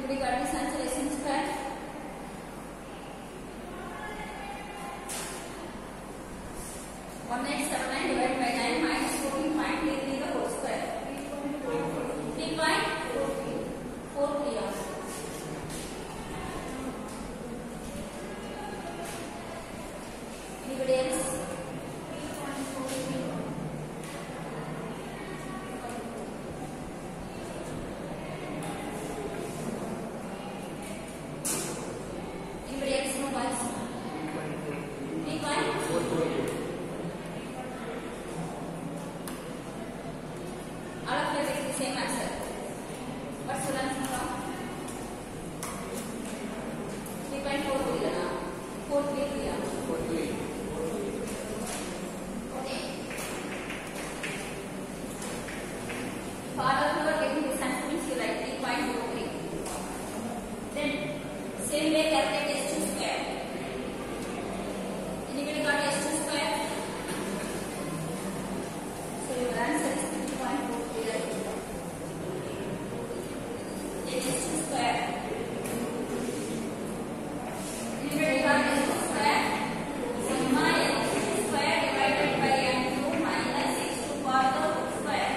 we got this answer s n square. One eight seven nine divided by 9 minus 14.33 the whole square. 3.43 also. Anybody else? Anybody else know what? 3.43. All of you are taking the same answer. What's the answer now? 3.43 now. 4.3 now. 4.3. Okay. For all of you are getting this answer means you write 3.43. Then same way calculate s2 square. Anybody got s2 square? So your answer is 3.43. Then s2 square. Anybody got s2 square? Sigma s2 square divided by n2 minus x2 power the whole square.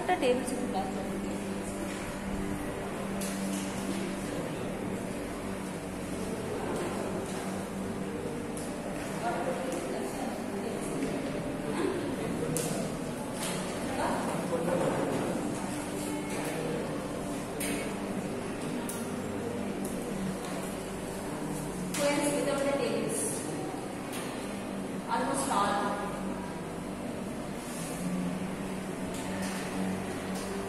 கரெக்டா tables class without the tables, almost all.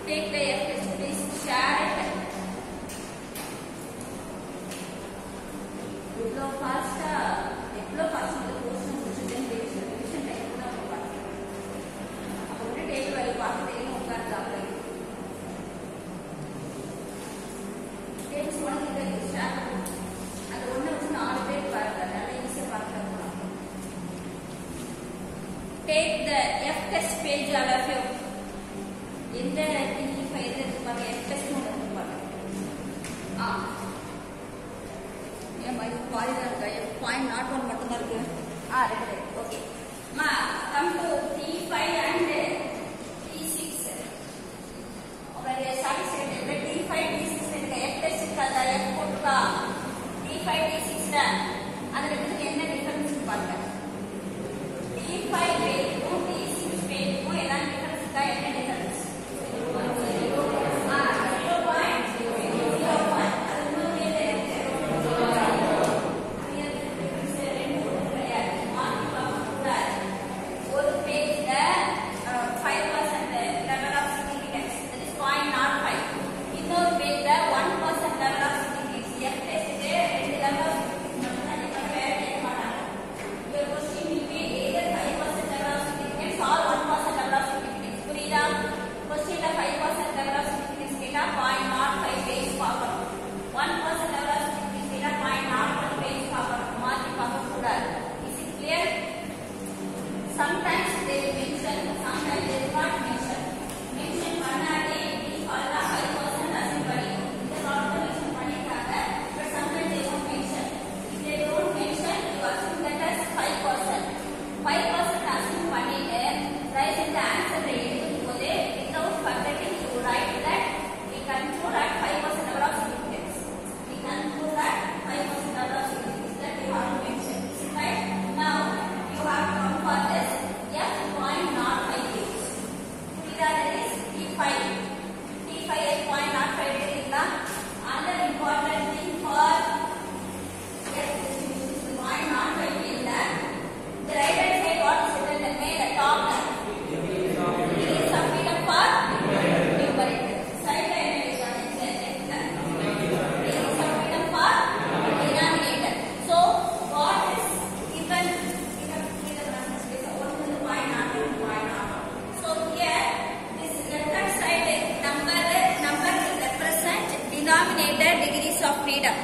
Take the F test, please share it. Flow fast, flow fast in the portion which is then division type of part. About the table value part, they know that the tables one is the share. And one is not a big part, that is a part of it. Take the F test page all of you. In the F test mode. Point not one button. Right. Okay. Come to T5 and T6. Okay, satisfied. T5, T6 and F test F T5, T6 done. And the difference in partner. T5 page, T6 page, difference. Sometimes they will mention, sometimes they will not mention. Mention பண்ணாதே all 5% assumption. இந்த காலத்துல mention பண்ணிட்டாங்க, but sometimes they won't mention. If they don't mention, you assume that as 5%. 5% assume பண்ணிட்டு write in the answer எழுதும்போது without forgetting you write that we conclude at 5% number of significance. We conclude at 5% number of significance that you have to mention. Right? Now you have to come for this F point not 5 days. That is T5. T5 is point not 5 days. Another important thing for F distribution is point not 5 days. The right hand side what is written the main the top line. Degree of freedom for numerator. Side line is one is degree of freedom for denominator. So what is given So here this left hand side number will represent denominator degrees of freedom.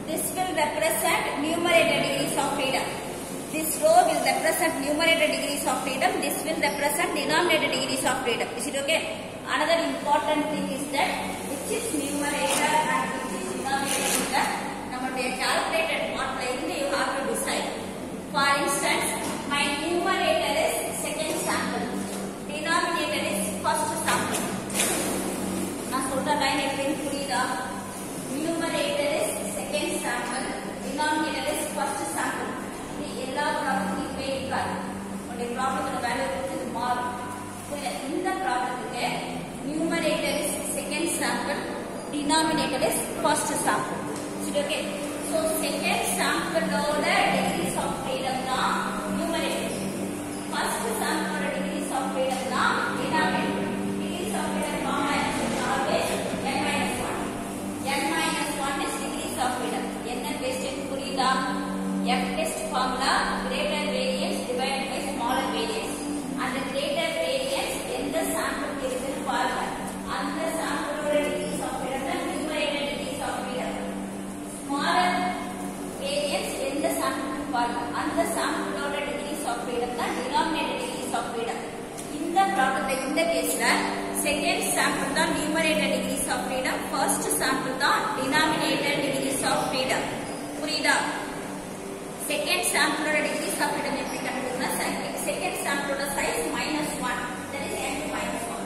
This will represent numerator degrees of freedom. This row will represent numerator degrees of freedom. This will represent denominator degrees of freedom. Is it okay? Another important thing is that which is numerator and which is denominator. Nammude calculated part la you have to decide. For instance, my numerator is second sample. Denominator is first sample. நான் சொல்ற line எப்படின்னு புரியுதா? Numerator is second sample. Denominator is first sample. இது எல்லா ப்ராப்ளமும் இப்பே இருக்காது. உங்களுடைய ப்ராப்ளமோட வேல்யூ வந்து மாறும். இந்த ப்ராப்ளத்துக்கு numerator is second sample. Denominator is first sample. Is it okay? So second sample ஓட degrees of freedom தான் numerator. First sample ஓட degrees of freedom தான் denominator. Degrees of freedom combination always n minus 1. N minus 1 is degrees of freedom. என்ன question புரியுதா? F test formula greater variance divided by smaller variance. அந்த greater variance எந்த sample இருக்குன்னு பாருங்க. அந்த sample ஓட degrees of freedom தான் numerator degrees of freedom. Smaller variance எந்த sample பாருங்க. அந்த sample ஓட degrees of freedom தான் denominator degrees of freedom. இந்த ப்ராப்ளத்தை இந்த கேஸ்ல செகண்ட் சாம்பிள் தான் numerator degrees of freedom, first sample தான் denominator degrees of freedom. புரியுதா? செகண்ட் சாம்பிள் ஓட degrees of freedom எப்படி கண்டுபிடிக்கணும்னா செகண்ட் சாம்பிள் ஓட size -1, that is n to -1.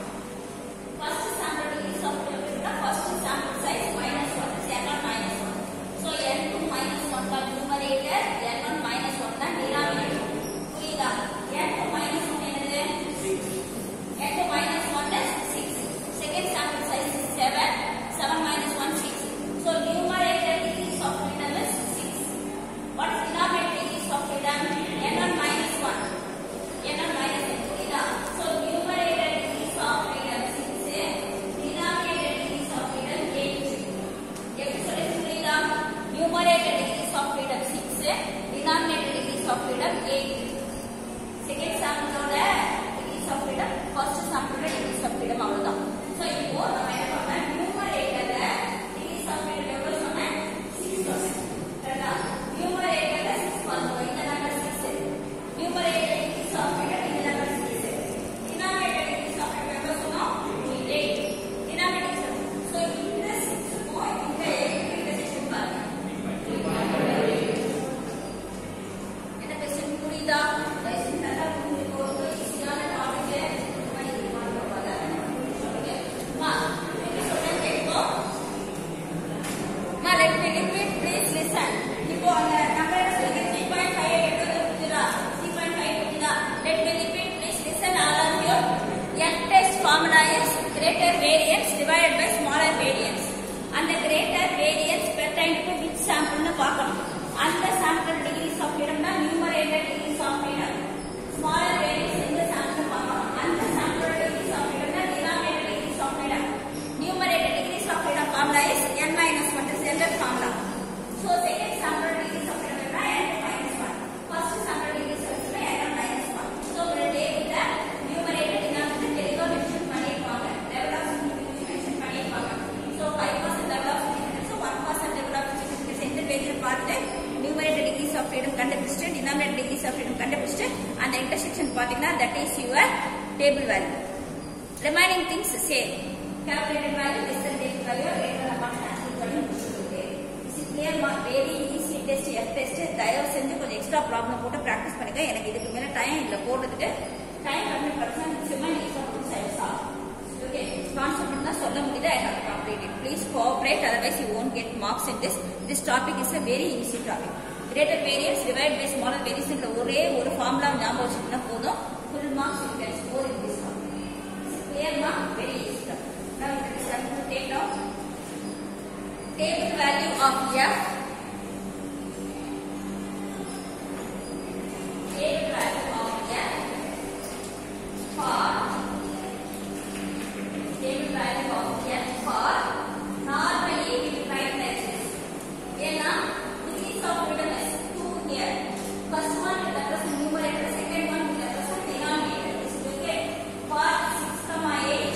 freedom கண்டுபிடிச்சிட்டு denominator degrees of freedom கண்டுபிடிச்சிட்டு அந்த intersection பாத்தீங்கன்னா that is your table value. Remaining things same. Calculated value less than table value greater than absolute value முடிச்சிருக்கு. This is clear very easy test F test. தயவு செஞ்சு கொஞ்சம் extra problem போட்டு practice பண்ணுங்க. எனக்கு இதுக்கு மேல டைம் இல்ல போடுறதுக்கு. டைம் 100% நிச்சயமா ஈஸியா வந்து சைஸ் ஆகும். Okay, concept na solla mudida I have completed. Please cooperate, otherwise you won't get marks in this. This topic is a very easy topic. Greater variance divided by smaller variance இந்த ஒரே ஒரு formula ஞாபகம் வச்சுக்கிட்டா போதும். Full marks you can score in this one. Clear ma? Very easy topic. Now it is time to take down table value of F. Table value of F for table value of F for normal A right axis. ஏன்னா degrees of freedom is 2 here. First one will represent numerator, second one will represent denominator. This is okay. For 6,8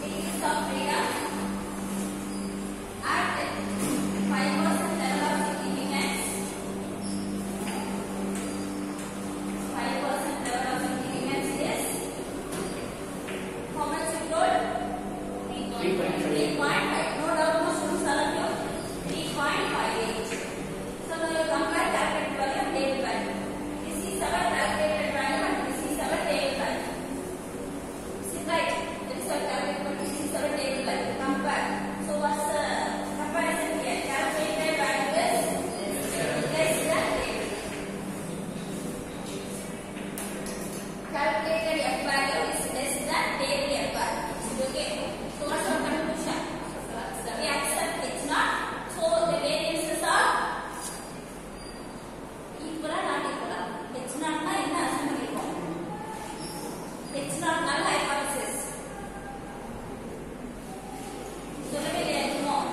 degrees of freedom at 5% level of significance. 5% level of significance is how much you told? 3.5. No doubt, most students are like 3.58. So now you compare calculated value and table value. This is our calculated value and this is our table value. This is right. This is our calculated value. This is our table value. Compare. So what's the comparison here? Calculated value is less than table. Calculated F value is less than table F value. Is it okay? So what's our conclusion? We accept it's not. So the variances are equal or not equal. It's not na enna assume பண்ணிருக்கோம். It's not null hypothesis. சொல்லவே இல்லையா இன்னும்?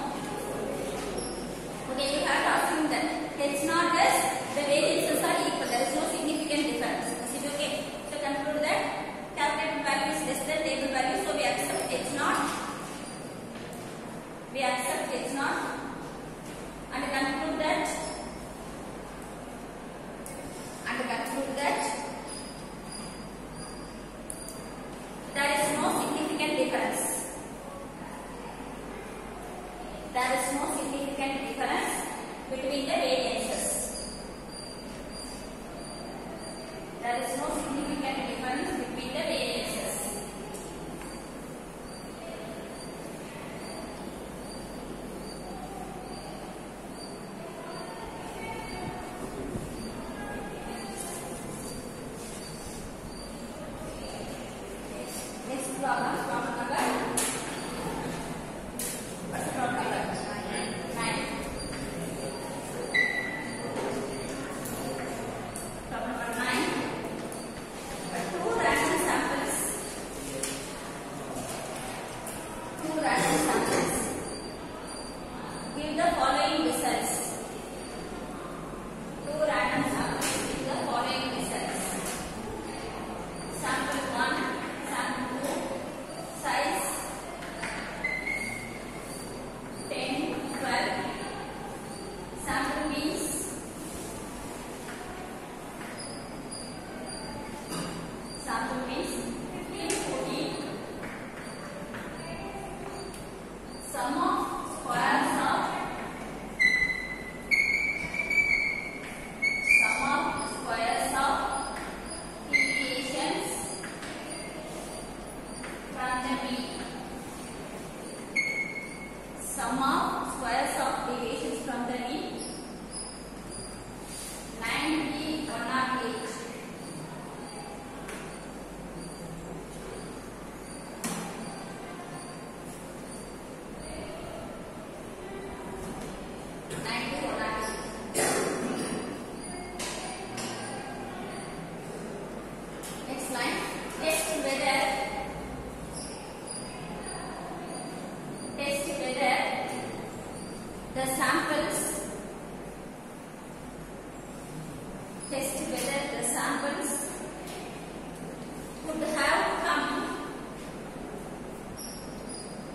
Okay, you have to assume that it's not as the variances are equal. There is no significant difference. Is it okay? So conclude that calculated value is less than table value. So we accept it's not. We accept it's not. And conclude that. There is no significant difference. There is no significant difference between the variances. There is no significant difference between the variances. Next problem, problem number. What's the problem number? 9. Problem number 9. Two random samples. Give the following results. Two random samples give the following results. Sample 1, sample 2, size 10, 12. Sample means sample means 15, 14. Sum of squares of deviations from the mean. Sum of squares of deviations from the mean. 90, 108. Next line. Test whether the samples could have come.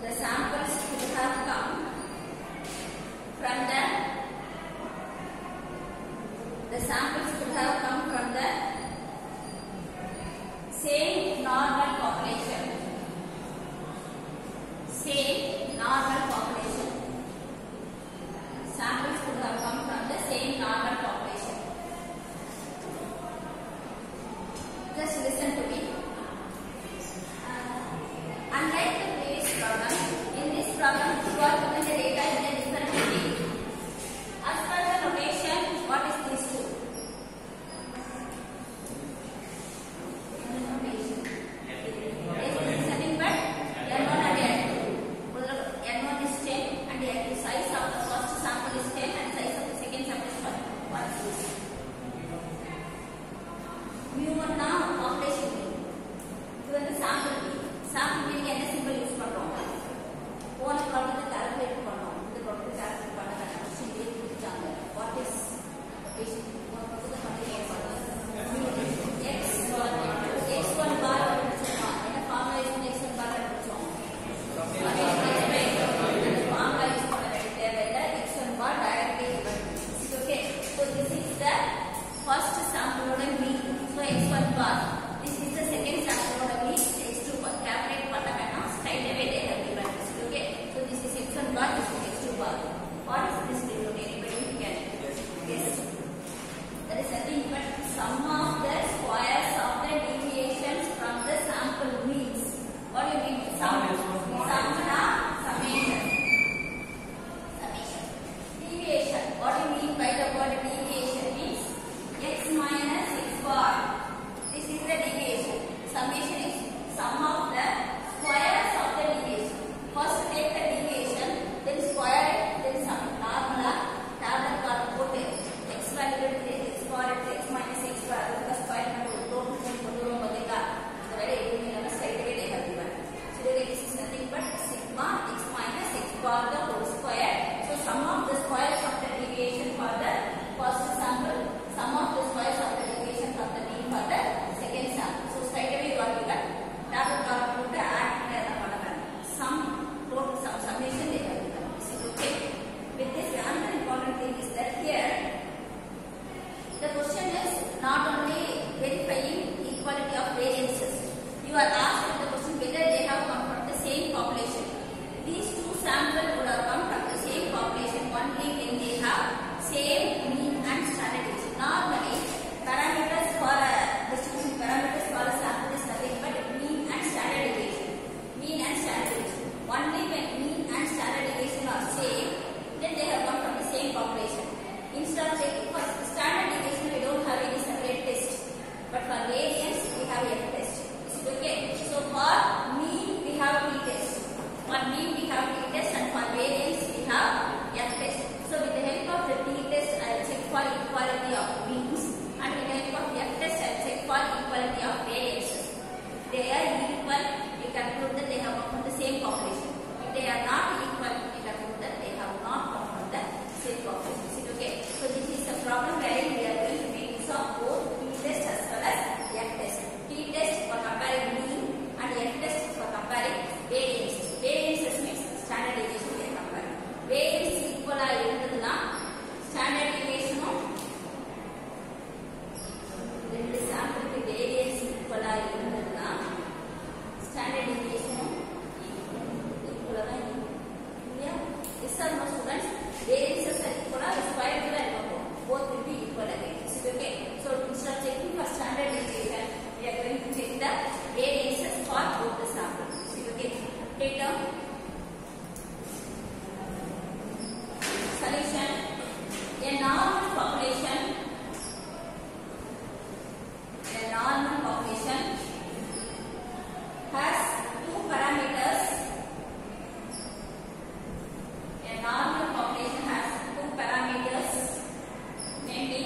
The samples could have come from the sample mu1 னா population mean. இது வந்து sample mean. Sample mean என்ன symbol use பண்றோம்? போன ப்ராப்ளத்தை calculate பண்ணோம். இந்த ப்ராப்ளத்தை கால்குலேட் பண்ண கொஸ்டின் ஏ கொடுத்தாங்க. வாட் இஸ் பேசிக் போன ப்ராப்ளத்தை கண்டுபிடிக்க பண்ணோம். x1 bar கண்டுபிடிச்சோமா? என்ன ஃபார்முலா யூஸ் பண்ணி x1 bar கண்டுபிடிச்சோம்? ஃபார்முலா யூஸ் பண்ண வேண்டிய தேவையில்லை. x1 bar directly given. Okay, so this is the first sample oda mean. So x1 bar. This is the second sample oda mean. x2 bar. Calculate பண்ண வேண்டாம். Straight away they have given. Okay, so this is x1 bar. This is x2 bar. What is this denote? Anybody can guess? That is nothing but sum of the squares of the deviations from the sample means. What do you mean? Sum na summation. Deviation. What do you mean by the word deviation? Means x minus x bar. This is the deviation. Summation is sum of the squares of the deviation. First take the deviation, then square it, then sum. Normal tablet bar put x value x bar x minus x bar because square பண்ணி total பண்ணி கொண்டுறோம் பாத்தீங்களா? இந்த வேலை எதுவுமே நம்ம straight away they have given. So this is nothing but sigma x minus x bar the whole square. So sum of the squares of the deviation for the first sample, sum of the squares of the deviation from the mean for the second sample. So straight away you are given. Tablet bar put add பண்ண sum total sum summation they have given. Is it okay? With this, another important thing is that here the question is not only verifying equality of variances. You are asked the question whether they have come from the same population. These two samples would have come from the same population only when they have same mean and standard deviation. Normally, parameters for a distribution parameters for a sample is nothing but mean and standard deviation. Mean and standard deviation. Only when mean and standard deviation are same, then they have come from the same population. Instead of checking for standard deviation, we don't have any separate test. But for variance, we have F test. Okay. So for mean, we have T test. For mean, we have T test, and for variance, we have F test. So with the help of the T test, I will check for equality of means, and with the help of F test, I will check for equality of variances. They are equal, we can prove that they have come from the same population. If they are not equal, we can prove that they have not come from the same population. Is it okay? So this is a problem wherein we are going to make use of both T test as well as F test. T test for comparing mean and F test for comparing variances. Variances means standard deviation they compare. Variance equal ஆ இருந்ததுன்னா standard deviation ரெண்டு சாம்பிளுக்கு variance equal ஆ இருந்ததுன்னா standard deviation equal ஆ தான் இருக்கும். இல்லையா? Yes or no students? Variances are equal ah square கூட இருக்கும். Both will be equal again. Is it okay? So instead of checking for standard deviation, we are going to check the variances for both the samples. Is it okay? Take down solution. A normal population has two parameters. A normal population has two parameters, namely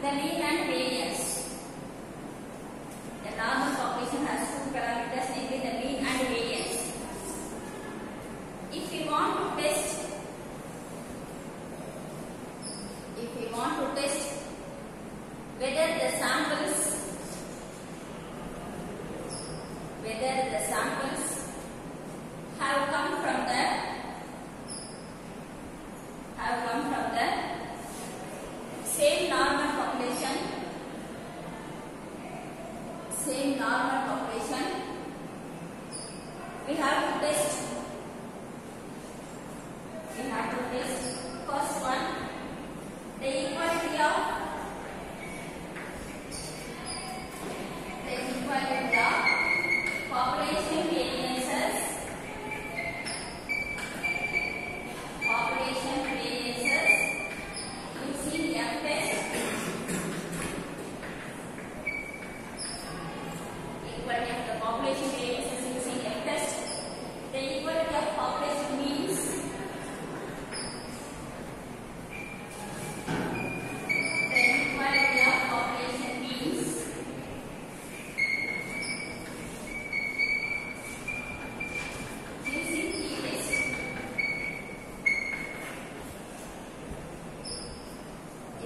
the mean and variance. A normal population has two parameters, namely the mean and variance. If we want to test whether the samples have come from the same normal population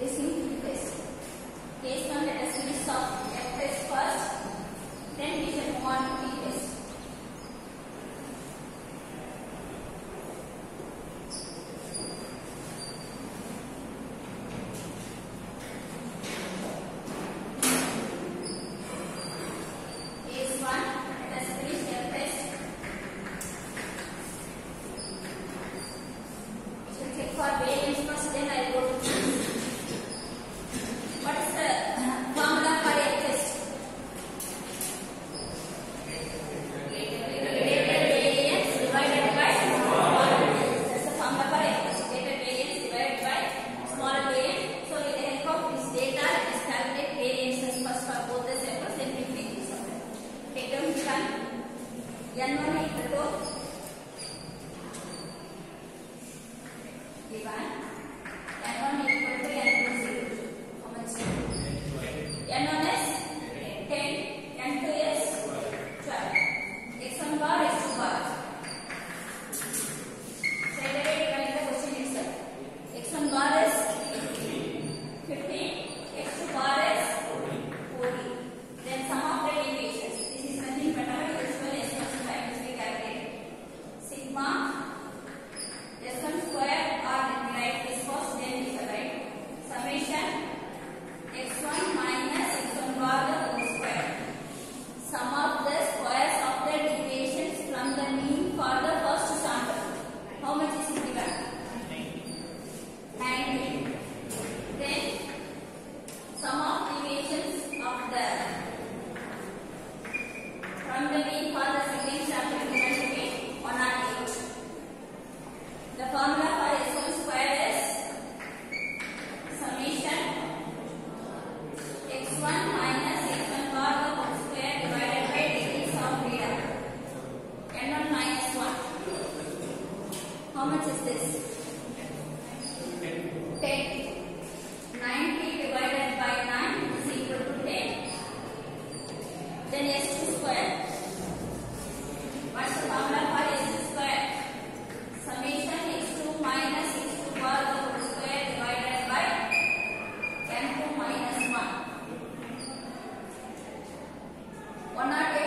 using